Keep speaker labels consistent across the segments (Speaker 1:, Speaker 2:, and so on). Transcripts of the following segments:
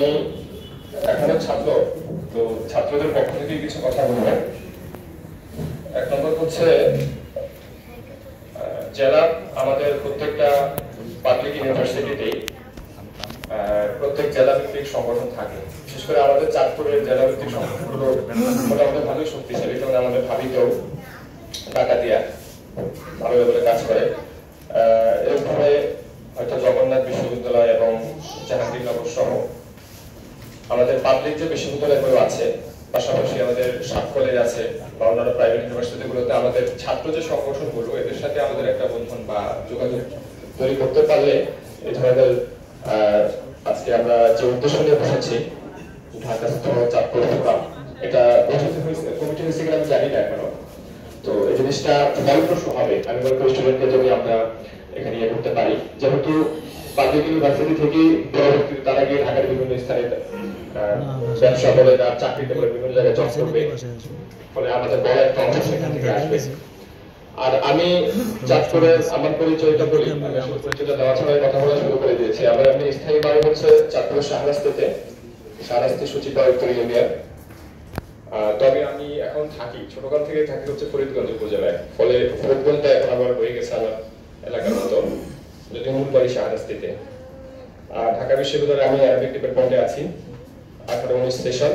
Speaker 1: এখনো ছাত্র তো ছাত্রদের পক্ষ থেকে কিছু কথা বলবো। এক নম্বর হচ্ছে জেলা আমাদের প্রত্যেকটা পাবলিক ইউনিভার্সিটিতেই প্রত্যেক জেলা ভিত্তিক সংগঠন থাকে। বিশেষ করে আমাদের চাঁদপুরের জেলা ভিত্তিক সংগঠনগুলো মোটামুটি ভালোই শক্তিশালী, যেমন আমাদের ভাবিতেও ডাকাতিয়া ভালো লেভেলে কাজ করে। এরপরে হয়তো জগন্নাথ বিশ্ববিদ্যালয় এবং জাহাঙ্গীরনগর সহ আমাদের পাবলিক যে বিশ্ববিদ্যালয়গুলো আছে, পাশাপাশি আমাদের সাত কলেজ আছে বা অন্যান্য প্রাইভেট ইউনিভার্সিটিগুলোতে আমাদের ছাত্র যে সংগঠনগুলো এদের সাথে আমাদের একটা বন্ধন বা যোগাযোগ তৈরি করতে পারলে এই ধরনের আজকে আমরা যে উদ্দেশ্য নিয়ে বসেছি ঢাকাস্থ চাঁদপুর ফোরাম, এটা কমিটি হয়েছে কিনা আমি জানি না এখনো। তো এই জিনিসটা ফলপ্রসূ হবে আমি মনে করি স্টুডেন্টকে যদি আমরা এখানে ইয়ে করতে পারি, যেহেতু পাবলিক ইউনিভার্সিটি থেকে তারা গিয়ে ঢাকার বিভিন্ন স্থানে ব্যবসা বলে বা চাকরিতে বলে বিভিন্ন জায়গায় জব করবে, ফলে আমাদের বড় একটা অংশ সেখান থেকে আসবে। আর আমি চাঁদপুরের আমার পরিচয়টা বলি, আমি আসলে পরিচয়টা দেওয়া ছাড়াই কথা বলা শুরু করে দিয়েছি। আমি স্থায়ী বাড়ি হচ্ছে চাঁদপুরের শাহরাস্তিতে, শাহরাস্তি সচিবালয় উত্তর ইউনিয়ন। তবে আমি এখন থাকি, ছোটকাল থেকে থাকি হচ্ছে ফরিদগঞ্জ উপজেলায়, ফলে ফরিদগঞ্জটা এখন আবার হয়ে গেছে আমার এলাকার মতো, যদি মূল বাড়ি শাহরাস্তিতে। আর ঢাকা বিশ্ববিদ্যালয়ে আমি অ্যারাবিক ডিপার্টমেন্টে আছি, 18-19 সেশন।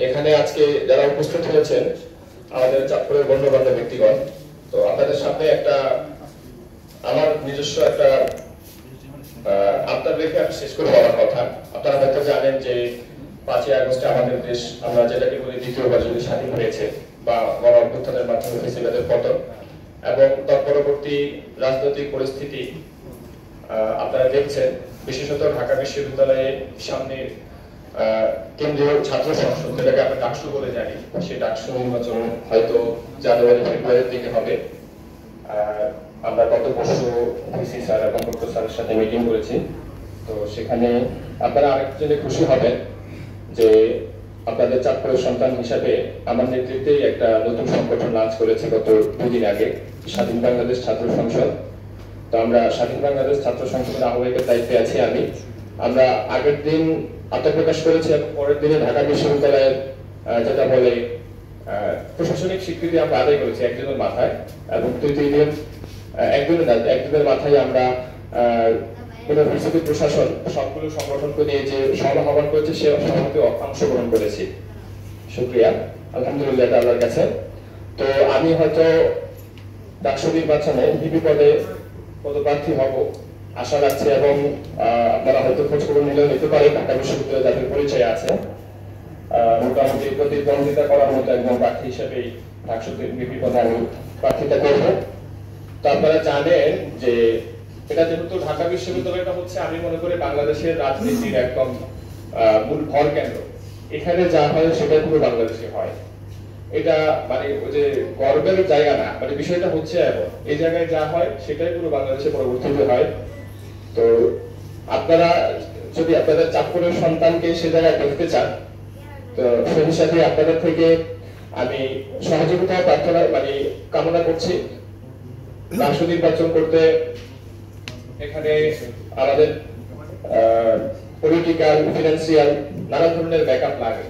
Speaker 1: এখানে আজকে যারা উপস্থিত হয়েছেন আমাদের চাঁদপুরের গণ্যমান্য ব্যক্তিগণ, তো আপনাদের সামনে একটা আমার নিজস্ব একটা আপনার রেখে আমি শেষ করে বলার কথা। আপনারা হয়তো জানেন যে 5ই আগস্টে আমাদের দেশ, আমরা যেটাকে বলি দ্বিতীয়বার যদি স্বাধীন হয়েছে বা গণ অভ্যুত্থানের মাধ্যমে ফেসিবাদের পতন, এবং তার পরবর্তী রাজনৈতিক পরিস্থিতি আপনারা দেখছেন, বিশেষত ঢাকা বিশ্ববিদ্যালয়ে সামনে কেন্দ্রীয় ছাত্র সংসদ, যেটাকে আমরা ডাকসু বলে জানি, সেই ডাকসু নির্বাচন হয়তো জানুয়ারি ফেব্রুয়ারির দিকে হবে। আমরা গত পরশু ভিসি স্যার এবং ডক্টর স্যারের সাথে মিটিং করেছি, তো সেখানে আপনারা আরেকজনে খুশি হবেন যে আপনাদের চাঁদপুরের সন্তান হিসাবে আমার নেতৃত্বে একটা নতুন সংগঠন লঞ্চ করেছে গত 2 দিন আগে, স্বাধীন বাংলাদেশ ছাত্র সংসদ। তো আমরা স্বাধীন বাংলাদেশ ছাত্র সংসদের আহ্বায়কের দায়িত্বে আছি আমি। আমরা আগের দিন আত্মপ্রকাশ করেছি এবং পরের দিনে ঢাকা বিশ্ববিদ্যালয়ের যেটা বলে প্রশাসনিক স্বীকৃতি আমরা আদায় করেছি একজনের মাথায়, এবং তৃতীয় দিন একজনের মাথায় আমরা ইউনিভার্সিটি প্রশাসন সবগুলো সংগঠনকে নিয়ে যে সভা আহ্বান করেছে সে সভাতে অংশগ্রহণ করেছি। শুকরিয়া, আলহামদুলিল্লাহ আল্লাহর কাছে। তো আমি হয়তো ডাকসু নির্বাচনে ভিপি পদে পদপ্রার্থী হব আশা রাখছি, এবং আপনারা হয়তো খোঁজ খবর নিলেও নিতে পারেন। ঢাকা বিশ্ববিদ্যালয়ে যাদের পরিচয় আছে মোটামুটি প্রতিদ্বন্দ্বিতা করার মতো একজন প্রার্থী হিসেবেই ডাকসু ভিপি পদে আমি প্রার্থিতা করব। তো আপনারা জানেন যে এটা যেহেতু ঢাকা বিশ্ববিদ্যালয়টা হচ্ছে আমি মনে করি বাংলাদেশের রাজনীতির একদম মূল ভর কেন্দ্র, এখানে যা হয় সেটাই পুরো বাংলাদেশে হয়। এটা মানে ওই যে গর্বের জায়গা না, মানে বিষয়টা হচ্ছে এই জায়গায় যা হয় সেটাই পুরো বাংলাদেশে পরবর্তীতে হয়। তো আপনারা যদি আপনাদের চাঁদপুরের সন্তানকে সে জায়গায় দেখতে চান, তো সেই হিসাবে আপনাদের থেকে আমি সহযোগিতা প্রার্থনা কামনা করছি। ডাকসু নির্বাচন করতে এখানে আমাদের পলিটিক্যাল, ফিনান্সিয়াল নানা ধরনের ব্যাকআপ লাগে,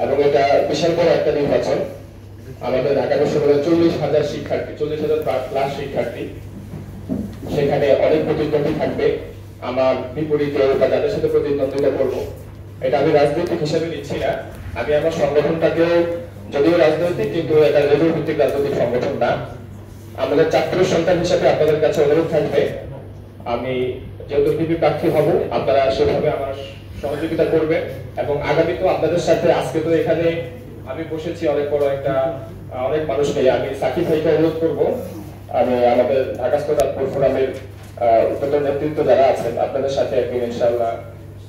Speaker 1: এবং এটা বিশাল বড় একটা নির্বাচন। আমাদের ঢাকা বিশ্ববিদ্যালয়ে 40,000 শিক্ষার্থী, 40,000 প্লাস শিক্ষার্থী, সেখানে অনেক প্রতিদ্বন্দ্বী থাকবে। আমার বিপরীতে বা যাদের সাথে প্রতিদ্বন্দ্বিতা করবো, এটা আমি রাজনৈতিক হিসেবে নিচ্ছি না। আমি আমার সংগঠনটাকেও, যদিও রাজনৈতিক, কিন্তু এটা রেজুর ভিত্তিক রাজনৈতিক সংগঠন না। আমাদের চাঁদপুরের সন্তান হিসেবে আপনাদের কাছে অনুরোধ থাকবে, আমি যেহেতু ভিপি প্রার্থী হব, আপনারা সেভাবে আমার সহযোগিতা করবেন। এবং আগামীতেও আপনাদের সাথে, আজকে তো এখানে আমি বসেছি অনেক বড় একটা অনেক মানুষ নেই, আমি সাকিব ভাইকে অনুরোধ করবো, আমি আমাদের ঢাকাস্থ চাঁদপুর ফোরামের উচ্চতর নেতৃত্ব যারা আছেন আপনাদের সাথে একদিন ইনশাআল্লাহ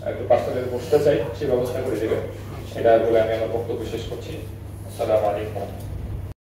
Speaker 1: একটু পার্সোনালি বসতে চাই, সেই ব্যবস্থা করে দেবেন। এটা বলে আমি আমার বক্তব্য শেষ করছি। আসসালামু আলাইকুম।